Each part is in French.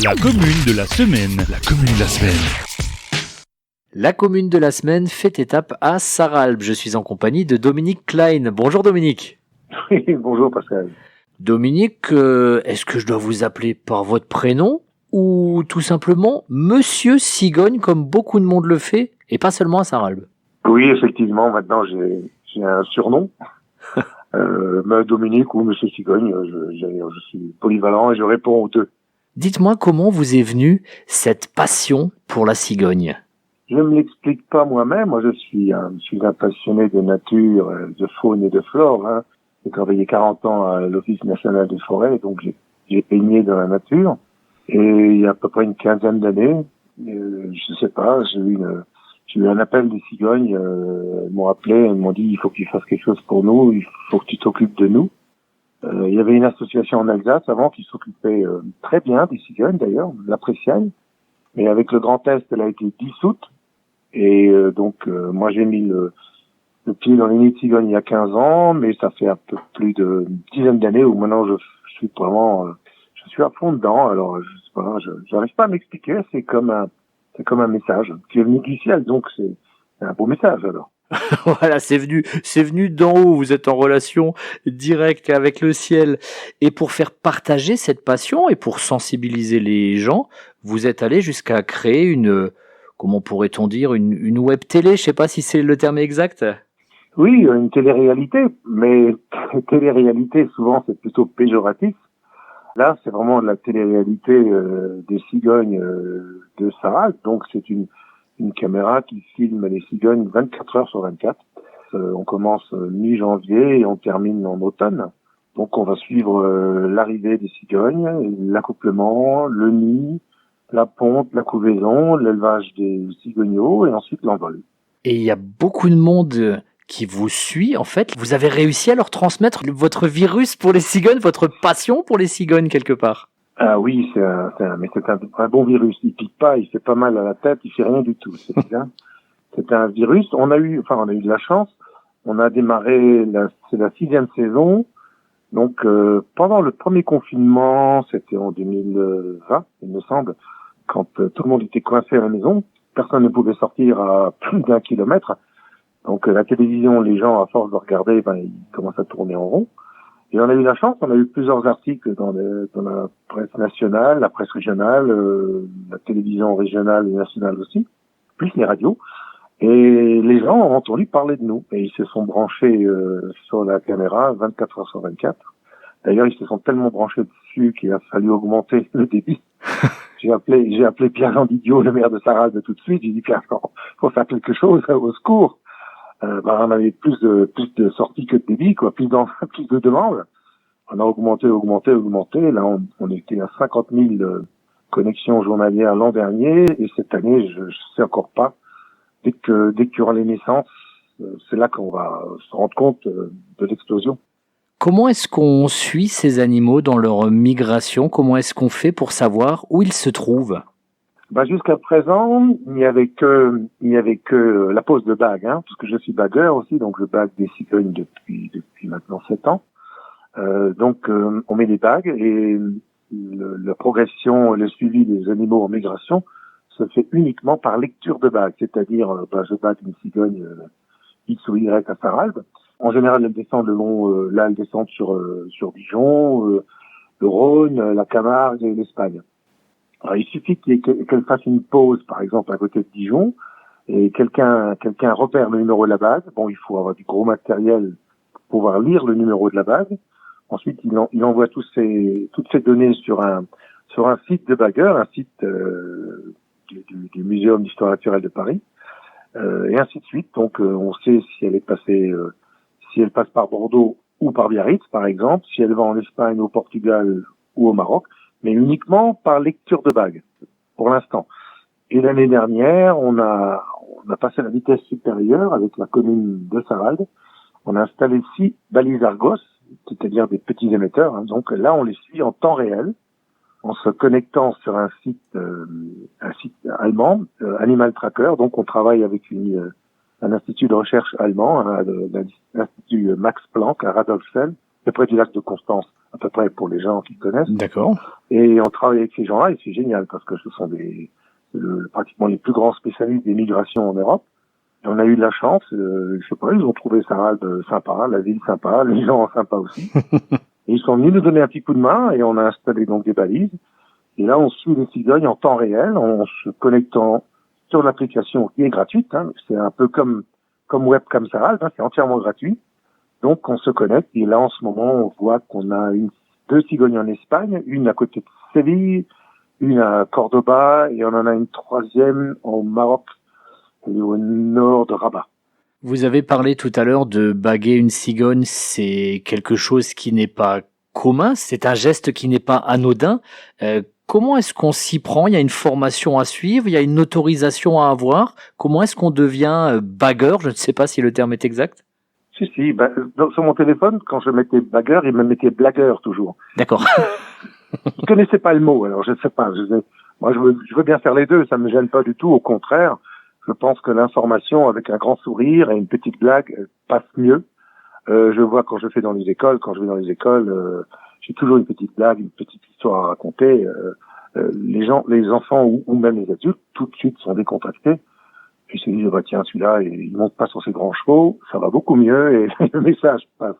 La commune de la semaine. La commune de la semaine. La commune de la semaine fait étape à Sarralbe. Je suis en compagnie de Dominique Klein. Bonjour Dominique. Oui, bonjour Pascal. Dominique, est-ce que je dois vous appeler par votre prénom ou tout simplement Monsieur Cigogne comme beaucoup de monde le fait et pas seulement à Sarralbe? Oui, effectivement, maintenant j'ai un surnom. Dominique ou Monsieur Cigogne, je suis polyvalent et je réponds aux deux. Dites-moi comment vous est venue cette passion pour la cigogne? Je ne me l'explique pas moi-même. Moi, je suis un passionné de nature, de faune et de flore. Hein. J'ai travaillé 40 ans à l'Office national des forêts, donc j'ai baigné dans la nature. Et il y a à peu près une quinzaine d'années, je sais pas, j'ai eu un appel des cigognes. Elles m'ont appelé, elles m'ont dit il faut que tu fasses quelque chose pour nous, il faut que tu t'occupes de nous. Il y avait une association en Alsace avant qui s'occupait très bien des cigognes d'ailleurs, l'Appréciaille. Mais avec le Grand Est, elle a été dissoute. Et moi j'ai mis le pied dans les nids de cigognes il y a 15 ans, mais ça fait un peu plus d'une dizaine d'années où maintenant je suis vraiment, je suis à fond dedans. Alors je sais pas, j'arrive pas à m'expliquer. C'est comme un message qui est venu du ciel, donc c'est un beau message alors. Voilà, c'est venu d'en haut. Vous êtes en relation directe avec le ciel. Et pour faire partager cette passion et pour sensibiliser les gens, vous êtes allé jusqu'à créer comment pourrait-on dire, une web télé. Je sais pas si c'est le terme exact. Oui, une télé-réalité, mais télé-réalité souvent c'est plutôt péjoratif. Là, c'est vraiment la télé-réalité des cigognes de Sarralbe. Donc c'est une caméra qui filme les cigognes 24 heures sur 24. On commence mi-janvier et on termine en automne. Donc on va suivre l'arrivée des cigognes, l'accouplement, le nid, la ponte, la couvaison, l'élevage des cigogneaux et ensuite l'envol. Et il y a beaucoup de monde qui vous suit. En fait, vous avez réussi à leur transmettre votre virus pour les cigognes, votre passion pour les cigognes quelque part. Ah oui, c'est un bon virus. Il pique pas, il fait pas mal à la tête, il fait rien du tout. C'est bien. C'est un virus. On a eu de la chance. On a démarré c'est la 6e saison. Donc, pendant le premier confinement, c'était en 2020, il me semble, quand tout le monde était coincé à la maison, personne ne pouvait sortir à plus d'1 kilomètre. Donc, la télévision, les gens, à force de regarder, ils commencent à tourner en rond. Et on a eu la chance, on a eu plusieurs articles dans la presse nationale, la presse régionale, la télévision régionale et nationale aussi, plus les radios. Et les gens ont entendu parler de nous. Et ils se sont branchés sur la caméra 24 heures sur 24. D'ailleurs, ils se sont tellement branchés dessus qu'il a fallu augmenter le débit. J'ai appelé Pierre-Jean Didiot, le maire de Sarralbe, tout de suite. J'ai dit, Pierre, faut faire quelque chose, au secours. On avait plus de sorties que de débit, quoi, plus de demandes. On a augmenté. Là, on était à 50 000 connexions journalières l'an dernier, et cette année, je sais encore pas. Dès qu'il y aura les naissances, c'est là qu'on va se rendre compte de l'explosion. Comment est-ce qu'on suit ces animaux dans leur migration? Comment est-ce qu'on fait pour savoir où ils se trouvent? Jusqu'à présent, il n'y avait que la pose de bague, hein, parce que je suis bagueur aussi, donc je bague des cigognes depuis maintenant 7 ans. On met des bagues et la progression, le suivi des animaux en migration se fait uniquement par lecture de bagues, c'est-à-dire je bague une cigogne X ou Y à Sarralbe. En général, elles descendent elles descendent sur Dijon, le Rhône, la Camargue et l'Espagne. Alors, il suffit qu'elle fasse une pause, par exemple, à côté de Dijon, et quelqu'un repère le numéro de la bague. Bon, il faut avoir du gros matériel pour pouvoir lire le numéro de la bague. Ensuite, il envoie toutes ces données sur un site de bagueur, un site du Muséum d'histoire naturelle de Paris, et ainsi de suite. Donc, on sait si elle est passée, si elle passe par Bordeaux ou par Biarritz, par exemple, si elle va en Espagne, au Portugal ou au Maroc, mais uniquement par lecture de bague, pour l'instant. Et l'année dernière, on a passé la vitesse supérieure avec la commune de Sarralbe. On a installé 6 balises Argos, c'est-à-dire des petits émetteurs. Hein. Donc là, on les suit en temps réel, en se connectant sur un site allemand, Animal Tracker. Donc on travaille avec un institut de recherche allemand, l'Institut Max Planck à Radolfzell, c'est près du lac de Constance, à peu près pour les gens qui connaissent. D'accord. Et on travaille avec ces gens-là et c'est génial parce que ce sont pratiquement les plus grands spécialistes des migrations en Europe. Et on a eu de la chance, je sais pas, ils ont trouvé Saint-Albe sympa, la ville sympa, les gens sympas aussi. Et ils sont venus nous donner un petit coup de main et on a installé donc des balises. Et là, on suit les cigognes en temps réel, en se connectant sur l'application qui est gratuite. Hein. C'est un peu comme Webcam Saint-Albe, hein, c'est entièrement gratuit. Donc on se connecte et là en ce moment on voit qu'on a deux cigognes en Espagne, une à côté de Séville, une à Cordoba et on en a une troisième au Maroc et au nord de Rabat. Vous avez parlé tout à l'heure de baguer une cigogne, c'est quelque chose qui n'est pas commun, c'est un geste qui n'est pas anodin. Comment est-ce qu'on s'y prend ? Il y a une formation à suivre, il y a une autorisation à avoir. Comment est-ce qu'on devient bagueur ? Je ne sais pas si le terme est exact. Si, sur mon téléphone, quand je mettais bagueur, il me mettait blagueur toujours. D'accord. Je connaissais pas le mot, alors je ne sais pas. Moi, je veux bien faire les deux, ça me gêne pas du tout. Au contraire, je pense que l'information avec un grand sourire et une petite blague passe mieux. Je vois quand je vais dans les écoles, j'ai toujours une petite blague, une petite histoire à raconter. Les enfants ou même les adultes, tout de suite sont décontractés. Puis se disent, tiens, celui-là, il monte pas sur ses grands chevaux, ça va beaucoup mieux et le message passe.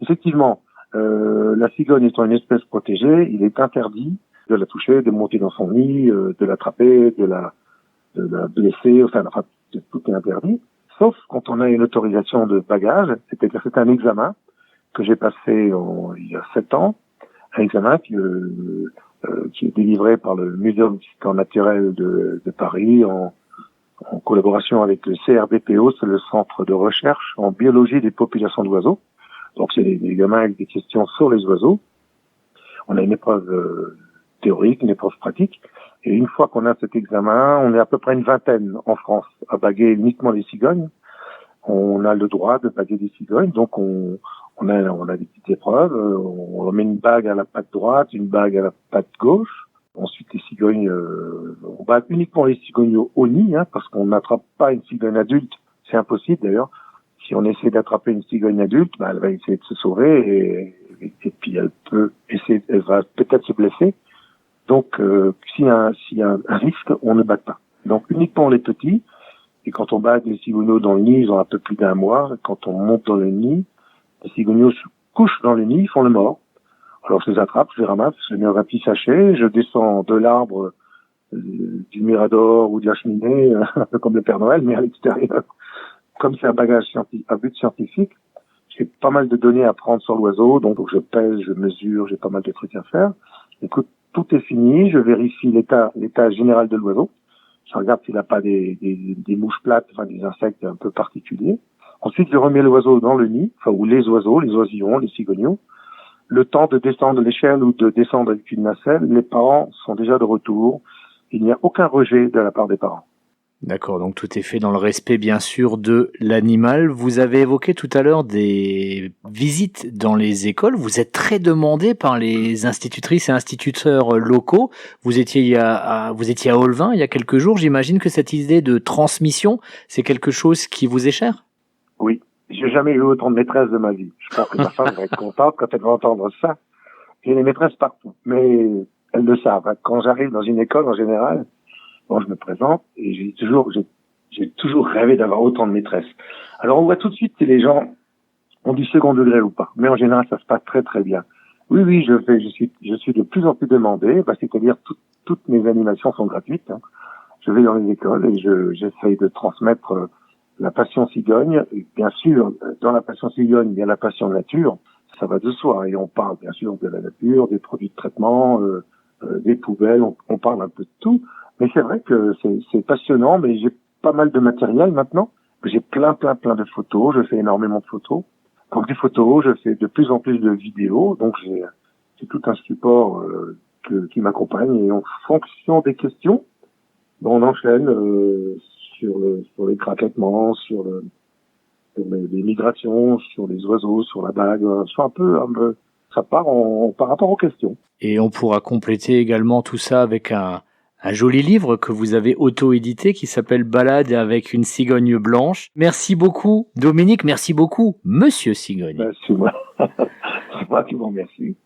Effectivement, la cigogne étant une espèce protégée, il est interdit de la toucher, de monter dans son nid, de l'attraper, de la blesser, enfin, tout est interdit. Sauf quand on a une autorisation de bagage, c'est-à-dire c'est un examen que j'ai passé il y a 7 ans, un examen qui est délivré par le Muséum d'histoire naturelle de Paris en collaboration avec le CRBPO, c'est le Centre de recherche en biologie des populations d'oiseaux. Donc c'est des examens avec des questions sur les oiseaux. On a une épreuve théorique, une épreuve pratique. Et une fois qu'on a cet examen, on est à peu près une vingtaine en France à baguer uniquement les cigognes. On a le droit de baguer des cigognes, donc on a des petites épreuves. On met une bague à la patte droite, une bague à la patte gauche. Ensuite, les cigognes, on bague uniquement les cigognes au nid, parce qu'on n'attrape pas une cigogne adulte. C'est impossible d'ailleurs. Si on essaie d'attraper une cigogne adulte, elle va essayer de se sauver et puis elle va peut-être se blesser. Donc, s'il y a un risque, on ne bague pas. Donc, uniquement les petits. Et quand on bague les cigognos dans le nid, ils ont un peu plus d'1 mois. Quand on monte dans le nid, les cigognos se couchent dans le nid, ils font le mort. Alors, je les attrape, je les ramasse, je les mets dans un petit sachet, je descends de l'arbre, du mirador ou de la cheminée, un peu comme le Père Noël, mais à l'extérieur. Comme c'est un bagage à but scientifique, j'ai pas mal de données à prendre sur l'oiseau, donc je pèse, je mesure, j'ai pas mal de trucs à faire. Écoute, tout est fini, je vérifie l'état général de l'oiseau. Je regarde s'il n'a pas des mouches plates, enfin des insectes un peu particuliers. Ensuite, je remets l'oiseau dans le nid, ou les oiseaux, les oisillons, les cigognos. Le temps de descendre l'échelle ou de descendre avec une nacelle, les parents sont déjà de retour. Il n'y a aucun rejet de la part des parents. D'accord, donc tout est fait dans le respect bien sûr de l'animal. Vous avez évoqué tout à l'heure des visites dans les écoles. Vous êtes très demandé par les institutrices et instituteurs locaux. Vous étiez à Olvin il y a quelques jours. J'imagine que cette idée de transmission, c'est quelque chose qui vous est cher ? Oui, j'ai jamais eu autant de maîtresses de ma vie. Je pense que ma femme va être contente quand elle va entendre ça. J'ai des maîtresses partout, mais elles le savent. Quand j'arrive dans une école, en général, je me présente et j'ai toujours rêvé d'avoir autant de maîtresses. Alors on voit tout de suite si les gens ont du second degré ou pas. Mais en général, ça se passe très très bien. Oui, je suis de plus en plus demandé, c'est-à-dire toutes mes animations sont gratuites. Je vais dans les écoles et j'essaye de transmettre la passion cigogne. Et bien sûr, dans la passion cigogne, il y a la passion nature. Ça va de soi. Et on parle bien sûr de la nature, des produits de traitement, des poubelles. On parle un peu de tout. Mais c'est vrai que c'est passionnant, mais j'ai pas mal de matériel maintenant. J'ai plein de photos. Je fais énormément de photos. Donc des photos, je fais de plus en plus de vidéos. Donc j'ai tout un support qui m'accompagne. Et en fonction des questions, on enchaîne sur les craquettements, sur les migrations, sur les oiseaux, sur la bague. C'est un peu ça part par rapport aux questions. Et on pourra compléter également tout ça avec un joli livre que vous avez auto-édité qui s'appelle Balade avec une cigogne blanche. Merci beaucoup Dominique, merci beaucoup Monsieur Cigogne. Merci moi. C'est moi qui vous remercie.